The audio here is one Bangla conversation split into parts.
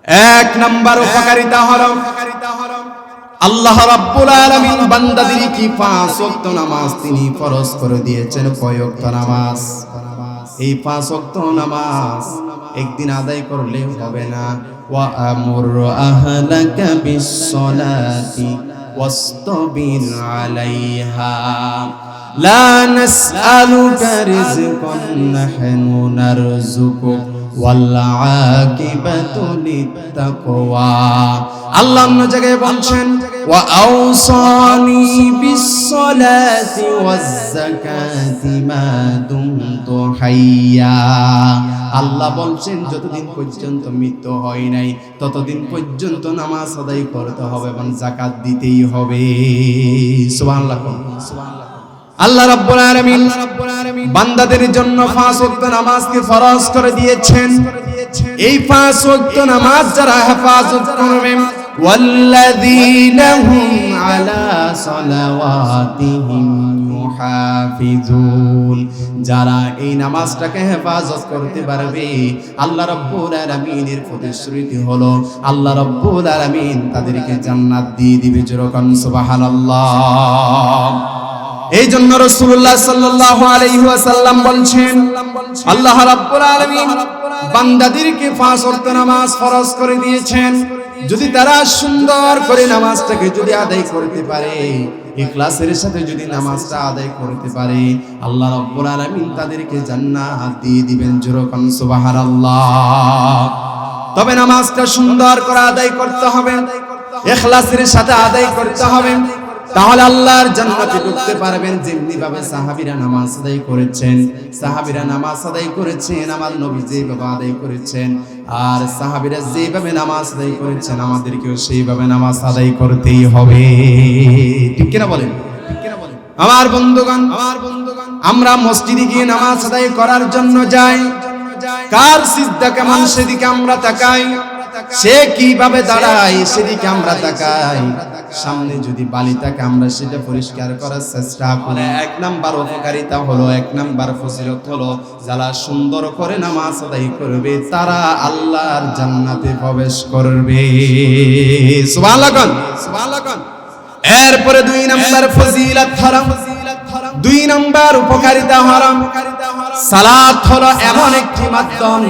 এক নাম্বার উপকারিতা হলো আল্লাহ রাব্বুল আলামিন বান্দাদের কি 5 ওয়াক্ত নামাজ তিনি ফরজ করে দিয়েছেন। কয় ওয়াক্ত নামাজ? এই 5 ওয়াক্ত নামাজ একদিন আদায় করলে হবে না। ওয়া আমুর আহলাকা বিস-সালাতি ওয়াসতাবির আলাইহা লা নাসআলুকা রিজকান নাহনু নারযুকুক ওয়াল আকিবাতু লিত-তাকওয়া। আল্লাহ অন্য জায়গায় বলছেন ওয়া আওসানি বিস-সালাতি ওয়াজ-যাকাতি মা দুমতু হাইয়া। আল্লাহ বলছেন যতদিন পর্যন্ত মৃত্যু হয় নাই ততদিন পর্যন্ত নামাজ আদায় করতে হবে এবং যাকাত দিতেই হবে। সুবহানাল্লাহ। আল্লাহ রাব্বুল আলামিন বান্দাদের জন্য 5 ওয়াক্ত নামাজকে ফরজ করে দিয়েছেন। এই 5 ওয়াক্ত নামাজ যারা হেফাজত করবে ওয়াল্লাযীনা হুম আলা সালাওয়াতিহিম ইউহাফিজুন, যারা এই নামাজটাকে হেফাজত করতে পারবে আল্লাহ রাব্বুল আলামিনের প্রতিশ্রুতি হলো আল্লাহ রাব্বুল আলামিন তাদেরকে জান্নাত দিয়ে দিবে। যেরকম সুবহানাল্লাহ। এই জন্য রাসূলুল্লাহ সাল্লাল্লাহু আলাইহি ওয়াসাল্লাম বলছেন আল্লাহ রাব্বুল আলামিন বান্দাদেরকে 5 ওয়াক্ত নামাজ ফরজ করে দিয়েছেন। যদি তারা সুন্দর করে নামাজটাকে যদি আদায় করতে পারে, ইখলাসের সাথে যদি নামাজটা আদায় করতে পারে, আল্লাহ রাব্বুল আলামিন তাদেরকে জান্নাত দিয়ে দিবেন। যেরকম সুবহানাল্লাহ। তবে নামাজটা সুন্দর করে আদায় করতে হবে, ইখলাসের সাথে আদায় করতে হবে, তাহলে আল্লাহর জান্নাতে ঢুকতে পারবেন। যেমনি ভাবে সাহাবীরা নামাজ আদায় করেছেন, সাহাবীরা নামাজ আদায় করেছেন আমার নবী যেভাবে আদায় করেছেন, আর সাহাবীরা যেভাবে নামাজ আদায় করেছেন আমাদেরকেও সেইভাবে নামাজ আদায় করতেই হবে। ঠিক কিনা বলেন? আমার বন্ধুগণ, আমরা মসজিদে গিয়ে নামাজ আদায় করার জন্য যাই, কার সিজদা কেমন সেদিকে আমরা তাকাই, সে কিভাবে দাঁড়ায় সেদিকে আমরা তাকাই, সামনে যদি বালি থাকে আমরা সেটা পরিষ্কার করার চেষ্টা করি। 1 নাম্বার উপকারিতা হলো, 1 নাম্বার ফজিলত হলো যারা সুন্দর করে নামাজ আদায় করবে তারা আল্লাহর জান্নাতে প্রবেশ করবে। সুবহানাল্লাহ, সুবহানাল্লাহ। এরপরে 2 নাম্বার ফজিলত হলো, 2 নাম্বার উপকারিতা হলো সালাত হলো এমন একটি মাধ্যম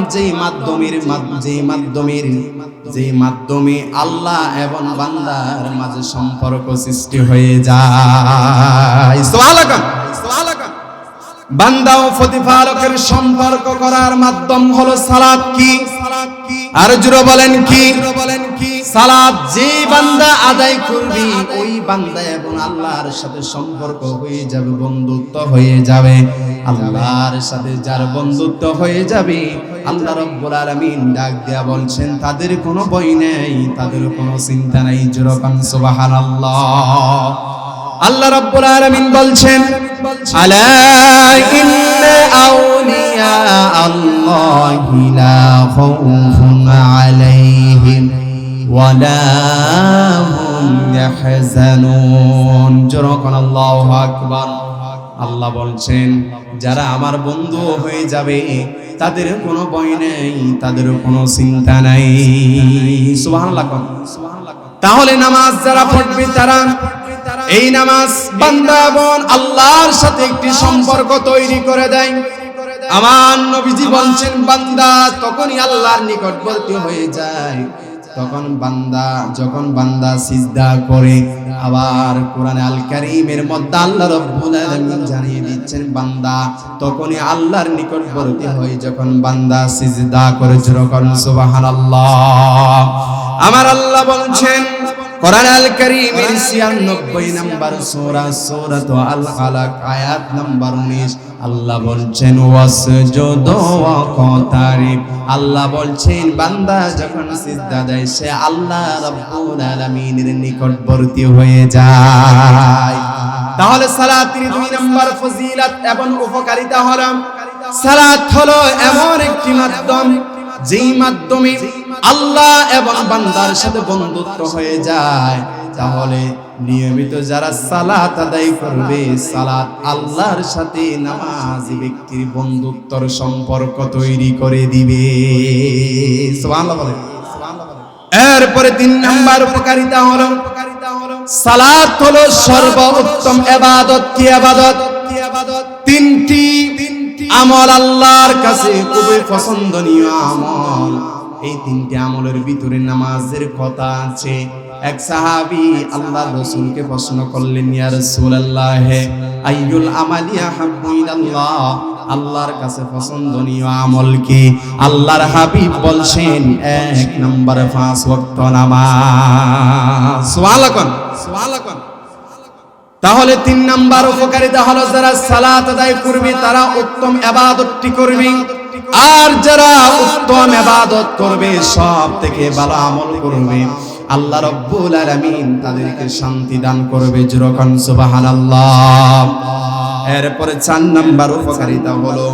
যেই মাধ্যমে আল্লাহ এবং বান্দার মাঝে সম্পর্ক সৃষ্টি হয়ে যায়। সুবহানাল্লাহ। বান্দা ও প্রতিপালকের সম্পর্ক করার মাধ্যম হলো সালাত। কি? আর জোরে বলেন কি? সালাত যে বান্দা আদায় করবে ওই বান্দা এবং আল্লাহর সাথে সম্পর্ক হয়ে যাবে, বন্ধুত্ব হয়ে যাবে। আল্লাহর সাথে যার বন্ধুত্ব হয়ে যাবে আল্লাহ রাব্বুল আলামিন ডাক দেয়া বলছেন তাদের কোনো ভয় নেই, তাদের কোনো চিন্তা নাই। যেরকম সুবহানাল্লাহ। আল্লাহ রাব্বুল আলামিন বলছেন আলা ইন্না আউলিয়া আল্লাহি লা খাউফুন আলাইহিম ওয়ালা হুম ইয়াহজানুন। যেরকম আল্লাহু আকবার। আল্লাহ বলছেন যারা আমার বন্ধু হয়ে যাবে তাদের কোনো ভয় নেই, তাদের কোনো চিন্তা নাই। সুবহানাল্লাহ। তাহলে নামাজ যারা পড়বে তারা এই নামাজ বান্দা এবং আল্লাহর সাথে একটি সম্পর্ক তৈরি করে দেয়। আমার নবীজি বলছেন বান্দা তখনই আল্লাহর নিকটবর্তী হয়ে যায় যখন বান্দা সিজদা করে। আবার কোরআনে আল কারীমের মধ্যে আল্লাহ রাব্বুল আলামিন জানিয়ে দিচ্ছেন বান্দা তখনই আল্লাহর নিকটবর্তী হয় যখন বান্দা সিজদা করে। যেরকম সুবহানাল্লাহ। আমার আল্লাহ বলছেন কোরআন আল কারীমের 96 নম্বর সূরা সূরাত আল আলাক আয়াত নম্বর 19 আল্লাহ বলছেন ওয়াসজুদু ওয়াকতারিব। আল্লাহ বলছেন বান্দা যখন সিজদা দেয় সে আল্লাহ রাব্বুল আলামিনের নিকটবর্তী হয়ে যায়। তাহলে সালাতের 2 নম্বর ফজিলত এবং উপকারিতা হলো সালাত হলো এমন একটি মাধ্যম যেই মাধ্যমে আল্লাহ এবং বান্দার সাথে বন্ধুত্ব হয়ে যায়। তাহলে নিয়মিত যারা সালাত আদায় করবে সালাত আল্লাহর সাথে নামাজি ব্যক্তির বন্ধুত্বর সম্পর্ক তৈরি করে দিবে। সুবহানাল্লাহ বলেন। এরপরে 3 নাম্বার উপকারিতা হলো সালাত হলো সর্বোত্তম ইবাদত। কি ইবাদত? তিনটি আমল আল্লাহর কাছে খুবই পছন্দনীয় আমল। এই তিনটি আমলের ভিতরে নামাজের কথা আছে। এক সাহাবী আল্লাহর রাসূলকে প্রশ্ন করলেন, ইয়া রাসূলুল্লাহ আইয়ুল আমালি আহাব্বু ইলাল্লাহ, আল্লাহর কাছে পছন্দনীয় আমল কি? আল্লাহর হাবিব বলছেন 1 নাম্বার 5 ওয়াক্ত নামাজ। সুবহানাল্লাহ। তাহলে 3 নাম্বার উপকারিতা হলো যারা সালাত আদায় করবে তারা উত্তম ইবাদতটি করবে, আর যারা উত্তম ইবাদত করবে সব থেকে ভালো আমল করবে, আল্লাহ রাব্বুল আলামিন তাদেরকে শান্তি দান করবে। যেরকম সুবহানাল্লাহ। এরপরে 4 নাম্বার উপকারিতা হলো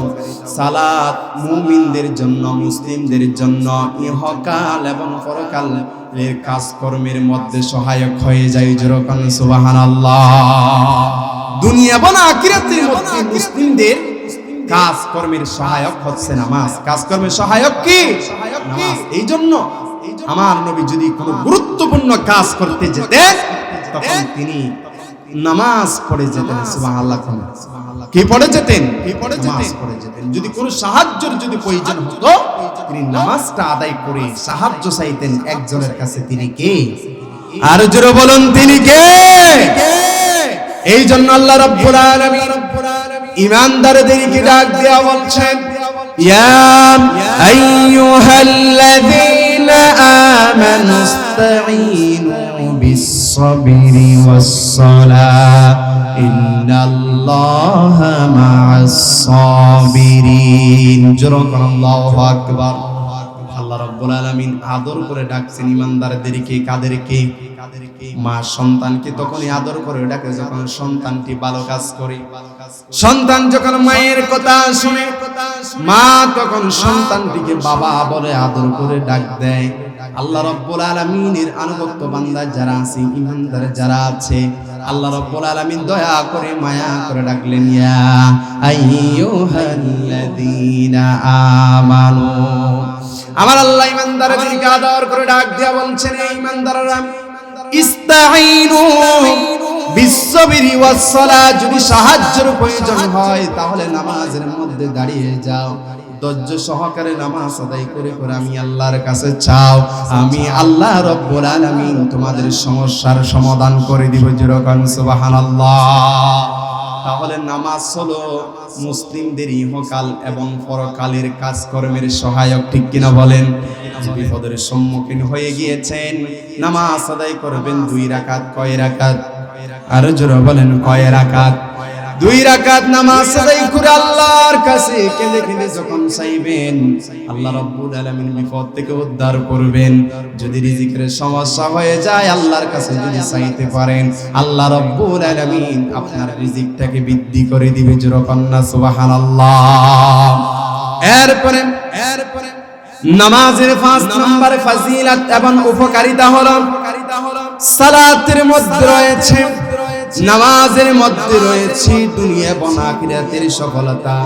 সালাত মুমিনদের জন্য, মুসলিমদের জন্য ইহকাল এবং পরকালের কাজকর্মের মধ্যে সহায়ক হয়ে যায়। যেরকম সুবহানাল্লাহ। দুনিয়া এবং আখিরাতের মধ্যে মুসলিমদের কাজকর্মের সহায়ক হচ্ছে নামাজ। কাজকর্মের সহায়ক কি? নামাজ। এই জন্য আমার নবী যদি কোনো গুরুত্বপূর্ণ কাজ করতে যেতেন তখন তিনি নামাজ পড়ে যেতেন। সুবহানাল্লাহ। কি পড়ে যেতেন? নামাজ পড়ে যেতেন। যদি কোনো সাহায্যের যদি প্রয়োজন হতো তিনি নামাজটা আদায় করে সাহায্য চাইতেন একজনের কাছে। তিনি কে? আর জোরে বলুন, তিনি কে? এই জন্য আল্লাহ রাব্বুল আলামিন ঈমানদারদেরকে ডাক দেয়া বলছেন, ইয়া আইয়ুহাল্লাযীনা আমানু ইসতাঈনু বিস-সাবরি ওয়াস-সালাহ ইন্নাল্লাহা মা'আস-সাবিরিন। আল্লাহু আকবার। আল্লাহ রাব্বুল আলামিন আদর করে ডাকছেন ঈমানদারদেরকে। কাদেরকে? মা সন্তানকে তখনই আদর করে ডাকে যখন সন্তানটি ভালো কাজ করে। সন্তান যখন মায়ের কথা শুনে মা তখন সন্তানটিকে বাবা বলে আদর করে ডাক দেয়। আল্লাহ রাব্বুল আলামিনের আনুগত্য বান্দা যারা আছে, ঈমানদার যারা আছে, আল্লাহ রাব্বুল আলামিন দয়া করে মায়া করে ডাকলেন, ইয়া আইয়ুহাল্লাযীনা আমানু। আমার আল্লাহ ঈমানদারদেরকে আদর করে ডাক দিয়া বলছেন, এই ঈমানদাররা ইস্তাঈনু বিস-সাবরি ওয়াস-সালাহ, যদি সাহায্যের প্রয়োজন হয় তাহলে নামাজের মধ্যে দাঁড়িয়ে যাও, ধৈর্য সহকারে নামাজ আদায় করে করে আমি আল্লাহর কাছে চাও, আমি আল্লাহ রাব্বুল আলামিন তোমাদের সমস্যার সমাধান করে দিব। যেরকম সুবহানাল্লাহ। তাহলে নামাজ হলো মুসলিমদের ইহকাল এবং পরকালের কাজকর্মের সহায়ক। ঠিক কিনা বলেন? বিপদের সম্মুখীন হয়ে গিয়েছেন, নামাজ আদায় করবেন 2 রাকাত। কয় রাকাত? আরো জোরে বলেন, কয় রাকাত? 2 রাকাত নামাজ আদায় করে আল্লাহর কাছে কেঁদে কেঁদে যখন চাইবেন, আল্লাহ রাব্বুল আলামিন বিপদ থেকে উদ্ধার করবেন। যদি রিজিকের সমস্যা হয়ে যায় আল্লাহর কাছে যদি চাইতে পারেন, আল্লাহ রাব্বুল আলামিন আপনার রিজিকটাকে বৃদ্ধি করে দিবে। যেরকম না সুবহানাল্লাহ। এরপরে নামাজের 5 নম্বর ফজিলত এবং উপকারিতা হলো সালাতের মধ্যে রয়েছে, নামাজের মধ্যে রয়েছে দুনিয়া এবং আখিরাতের সফলতা।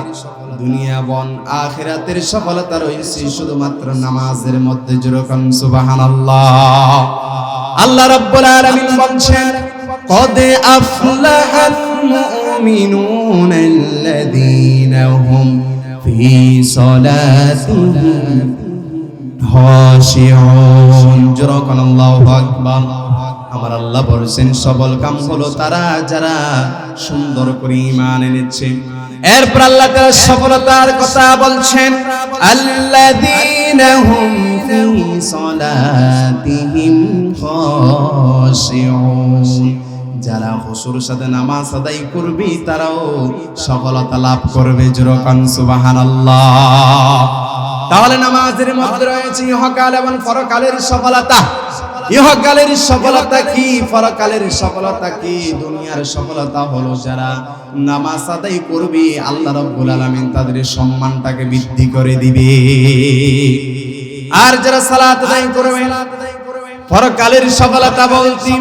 দুনিয়া এবং আখিরাতের সফলতা রয়েছে শুধুমাত্র নামাজের মধ্যে। যেরকম সুবহানাল্লাহ। আল্লাহ রাব্বুল আলামিন বলছেন, قد أفلح المؤمنون الذين هم في صلاتهم خاشعون جركن الله أكبر আমার আল্লাহ বলেছেন সফল কাম হলো তারা যারা সুন্দর করে ঈমান এনেছে। এরপর আল্লাহ তাআলা সফলতার কথা বলছেন আল্লাযীনা হুম ফি সালাতিহিম খাশিউন, যারা হুজুর সাথে নামাজ আদায় করবে তারাও সফলতা লাভ করবে। যেরকম সুবহানাল্লাহ। তাহলে নামাজের মধ্যে রয়েছে ইহকাল এবং পরকালের সফলতা। ইহকালের সফলতা কি, পরকালের সফলতা কি? দুনিয়ার সফলতা হলো যারা নামাজ আদায় করবে আল্লাহ রাব্বুল আলামিন তাদের সম্মানটাকে বৃদ্ধি করে দিবে। আর যারা সালাত আদায় করবে পরকালের সফলতা বলছি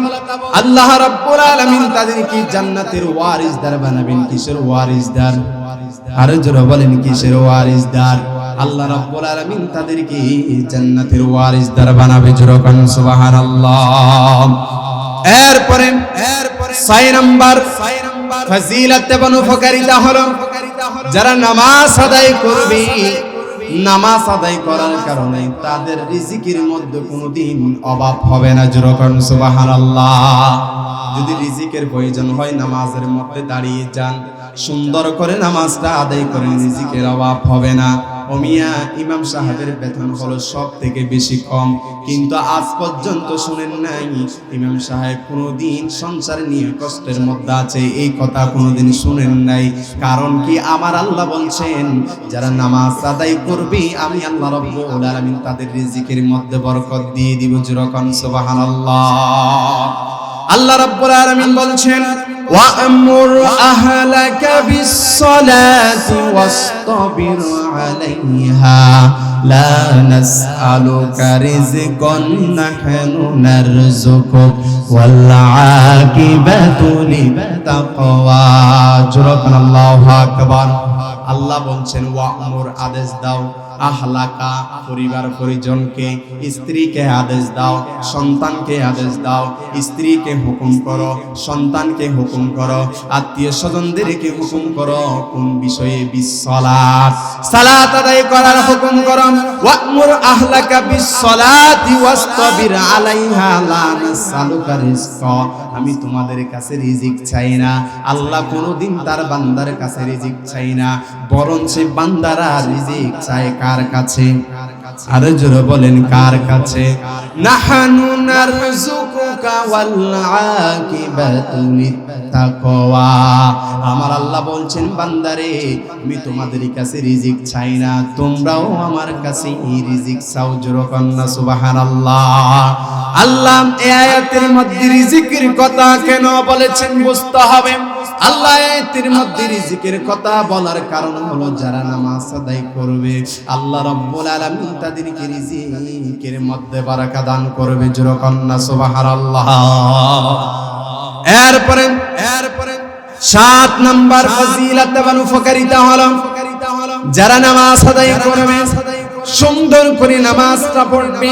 আল্লাহ রাব্বুল আলামিন তাদেরকে জান্নাতের ওয়ারিসদার বানাবেন। কিসের ওয়ারিসদার? আরো জোরে বলেন কিসের ওয়ারিসদার? আল্লাহ রাব্বুল আলামিন তাদেরকে জান্নাতের ওয়ারিসদার বানাবে। জোরে কোন সুবহানাল্লাহ। এরপরে 6 নাম্বার ফজিলত এবং উপকারিতা হলো যারা নামাজ আদায় করবে, নামাজ আদায় করার কারণে তাদের রিজিকের মধ্যে কোনোদিন অভাব হবে না। জোরে কোন সুবহানাল্লাহ। যদি রিজিকের প্রয়োজন হয় নামাজের মধ্যে দাঁড়িয়ে যান, সুন্দর করে নামাজটা আদায় করেন, রিজিকের অভাব হবে না। ও মিয়া, ইমাম সাহেবের বেতন হলো সব থেকে বেশি কম, কিন্তু আজ পর্যন্ত শুনেন নাই ইমাম সাহেব কোনোদিন সংসার নিয়ে কষ্টের মধ্যে আছে, এই কথা কোনোদিন শুনেন নাই। কারণ কি? আমার আল্লাহ বলছেন যারা নামাজ আদায় করবে আমি আল্লাহ রাব্বুল আলামিন তাদের রিজিকের মধ্যে বরকত দিয়ে দিব। জোরে কোন সুবহানাল্লাহ। আল্লাহ রাব্বুল আলামিন বলছেন ওয়া'মুর আহলাকা বিস-সালাতি ওয়াসতাবির আলাইহা লা নাসআলুকা রিজকান নাহনু নারযুকুক ওয়াল আকিবাতু লিত-তাকওয়া। জোরে কোন আল্লাহু আকবার। আল্লাহ বলছেন ওয়া'মুর, আদেশ দাও, আহলাকা পরিবার পরিজনকে, স্ত্রীকে আদেশ দাও, সন্তানকে আদেশ দাও। স্ত্রীকে হুকুম করো, সন্তানকে হুকুম করো, আত্মীয় স্বজনদেরকে হুকুম করো। কোন বিষয়ে? বিসসালাত, সালাত আদায় করার হুকুম করো। ওয়া'মুর আহলাকা বিসসালাতি ওয়াসতাবির আলাইহা লা নাসআলুকা রিজকা। আমি তোমাদের কাছে রিজিক চাই না। আল্লাহ কোনোদিন তার বান্দার কাছে রিজিক চাই না, বরং সে বান্দারা রিজিক চায় কার কাছে? আরো জোরে বলেন কার কাছে? নাহানু নারযুকুকা ওয়াল আকিবাতু লিত-তাকওয়া। আমার আল্লাহ বলছেন বান্দারে আমি তোমাদের কাছে রিজিক চাই না, তোমরাও আমার কাছে রিজিক চাও। জোরে কন্না সুবহানাল্লাহ। আল্লাহ এই আয়াতের মধ্যে রিজিকের কথা কেন বলেছেন বুঝতে হবে। আল্লাহ আয়াতের মধ্যে রিজিকের কথা বলার কারণ হলো যারা নামাজ আদায় করবে আল্লাহ রাব্বুল আলামিন তাদেরকে রিজিকের মধ্যে বারাকা দান করবে। জোরে কন্না সুবহানাল্লাহ। এরপরে 7 নাম্বার ফজিলত এবং উপকারিতা হলো যারা নামাজ আদায় করবে, সুন্দর করে নামাজটা পড়বে,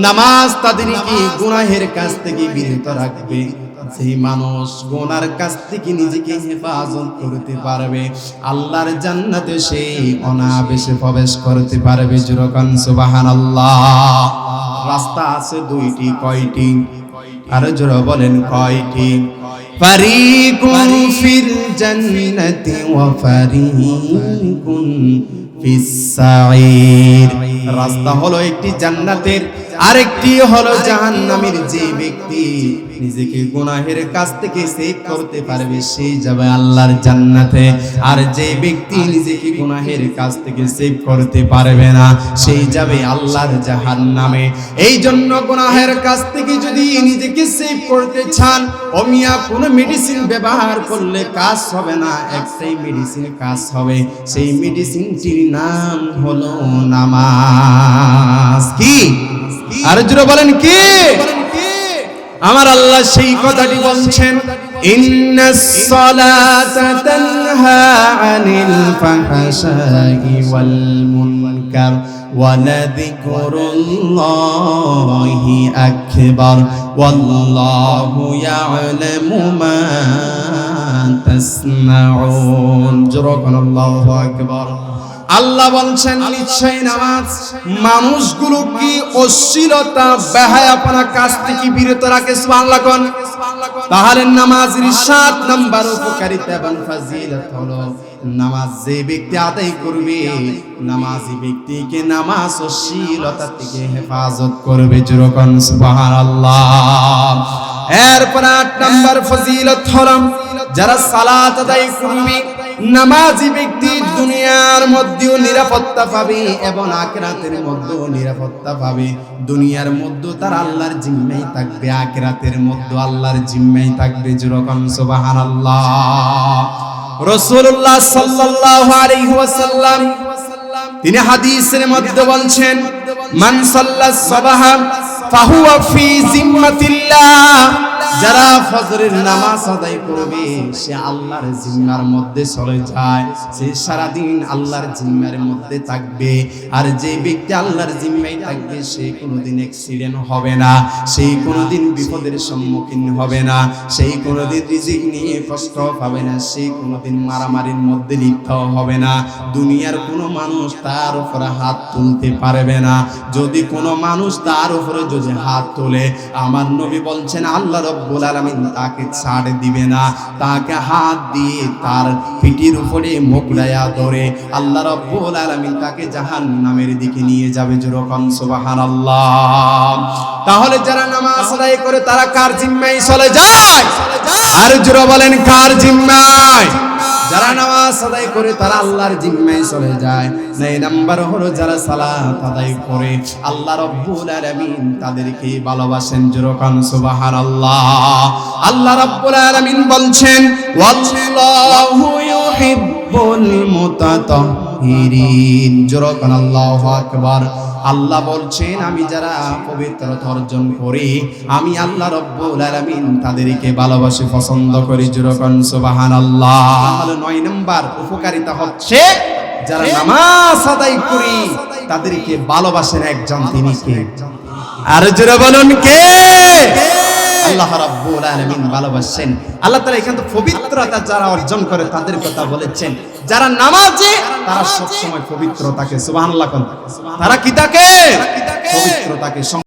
নামাজ তাদেরকে গুনাহের কাছ থেকে বিরত রাখবে। সেই মানুষ গুনার কাছ থেকে নিজেকে হেফাজত করতে পারবে, আল্লাহর জান্নাতে সে অনায়াসে প্রবেশ করতে পারবে। জোরে কোন সুবহানাল্লাহ। রাস্তা আছে 2টি, কয়টি? আর জোরে বলেন কয়টি? ফারিকুন ফিল জান্নাতি ওয়া ফারিকুন ফিস সাঈর। রাস্তা হলো একটি জান্নাতের, আরেকটি হলো জাহান্নামের। যে ব্যক্তি নিজেকে গুনাহের কাছ থেকে সেভ করতে পারবে সে যাবে আল্লাহর জান্নাতে, আর যে ব্যক্তি নিজেকে গুনাহের কাছ থেকে সেভ করতে পারবে না সেই যাবে আল্লাহর জাহান্নামে। এই জন্য গুনাহের কাছ থেকে যদি নিজেকে সেভ করতে চান, ও মিয়া কোনো মেডিসিন ব্যবহার করলে কাজ হবে না, একটাই মেডিসিন কাজ হবে, সেই মেডিসিনটির নাম হলো নামাজ। কি? আর জোরে বলেন কি? আমার আল্লাহ সেই কথাটি বলছেন ইন্নাস সালাতা তানহা আনিল ফাহশাই ওয়াল মুনকার ওয়া লাযিকরুল্লাহি আকবার ওয়াল্লাহু ইয়ালামু মা তাসনাউন। জোরে বলেন আল্লাহু আকবার। আল্লাহ বলছেন নিশ্চয় নামাজ মানুষগুলো কি অশ্লীলতা বেহায়াপনা কাজ থেকে বিরত রাখে। সুবহানাল্লাহ। তাহলে নামাজের 7 নাম্বার উপকারিতা এবং ফজিলত হলো নামাজ যে ব্যক্তি আদায় করবে নামাজি ব্যক্তিকে নামাজ অশ্লীলতা থেকে হেফাজত করবে। জোরে কোন সুবহানাল্লাহ। এরপর 8 নাম্বার ফজিলত হলো যারা সালাত আদায় করবে নামাজি ব্যক্তি দুনিয়ার মধ্যেও নিরাপত্তা পাবে এবং আখিরাতের মধ্যেও নিরাপত্তা পাবে। দুনিয়ার মধ্যে তার আল্লাহর জিম্মায় থাকবে, আখিরাতের মধ্যে আল্লাহর জিম্মায় থাকবে। জোরে কোন সুবহানাল্লাহ। রাসূলুল্লাহ সাল্লাল্লাহু আলাইহি ওয়াসাল্লাম তিনি হাদিসের মধ্যে বলছেন মান সাল্লাস সাবহা ফাহুয়া ফি জিম্মাতিল্লাহ, যারা ফজরের নামাজ আদায় করবে সে আল্লাহর জিম্মার মধ্যে চলে যায়, সে সারাদিন আল্লাহর জিম্মার মধ্যে থাকবে। আর যে ব্যক্তি আল্লাহর জিম্মায় থাকবে সে কোনোদিন অ্যাক্সিডেন্ট হবে না, সেই কোনোদিন বিপদের সম্মুখীন হবে না, সেই কোনোদিন রিজিক নিয়ে কষ্ট পাবে না, সেই কোনোদিন মারামারির মধ্যে লিপ্ত হবে না। দুনিয়ার কোনো মানুষ তার উপরে হাত তুলতে পারবে না। যদি কোনো মানুষ তার উপরে যদি হাত তোলে, আমার নবী বলছেন আল্লাহ রব্বুল আলামিন তাকে ছাড় দিবে না, তাকে হাত দিয়ে তার পিঠের উপরে মুখড়ায়া ধরে আল্লাহ রব্বুল আলামিন তাকে জাহান্নামের দিকে নিয়ে যাবে। যেরকম সুবহানাল্লাহ। তাহলে যারা নামাজ আদায় করে তারা কার জিম্মায় চলে যায়? আর জোরে বলেন কার জিম্মায়? যারা নামাজ আদায় করে তারা আল্লাহর জিম্মায় চলে যায়। এই নাম্বার হলো যারা সালাত আদায় করে আল্লাহ রাব্বুল আলামিন তাদেরকে ভালোবাসেন। যেরকম সুবহানাল্লাহ। আল্লাহ রাব্বুল আলামিন বলছেন ওয়াল্লাহু ইউহিব্বুল মুতাতাহহিরিন। যেরকম আল্লাহু আকবার। আল্লাহ বলছেন আমি যারা পবিত্রতা অর্জন করি আমি আল্লাহ রাব্বুল আলামিন তাদেরকে ভালোবাসি, পছন্দ করি। যেরকম সুবহানাল্লাহ। তাহলে 9 নাম্বার উপকারিতা হচ্ছে যারা নামাজ আদায় করি তাদেরকে ভালোবাসেন একজন, তিনি কে? আর জোরে বলুন কে? আল্লাহ রাব্বুল আলামিন ভালোবাসেন। আল্লাহ তাআলা এখানে তো পবিত্রতা যারা অর্জন করে তাদের কথা বলেছেন। যারা নামাজে তারা সব সময় পবিত্র থাকে। সুবহানাল্লাহ। তারা কি থাকে? পবিত্র থাকে।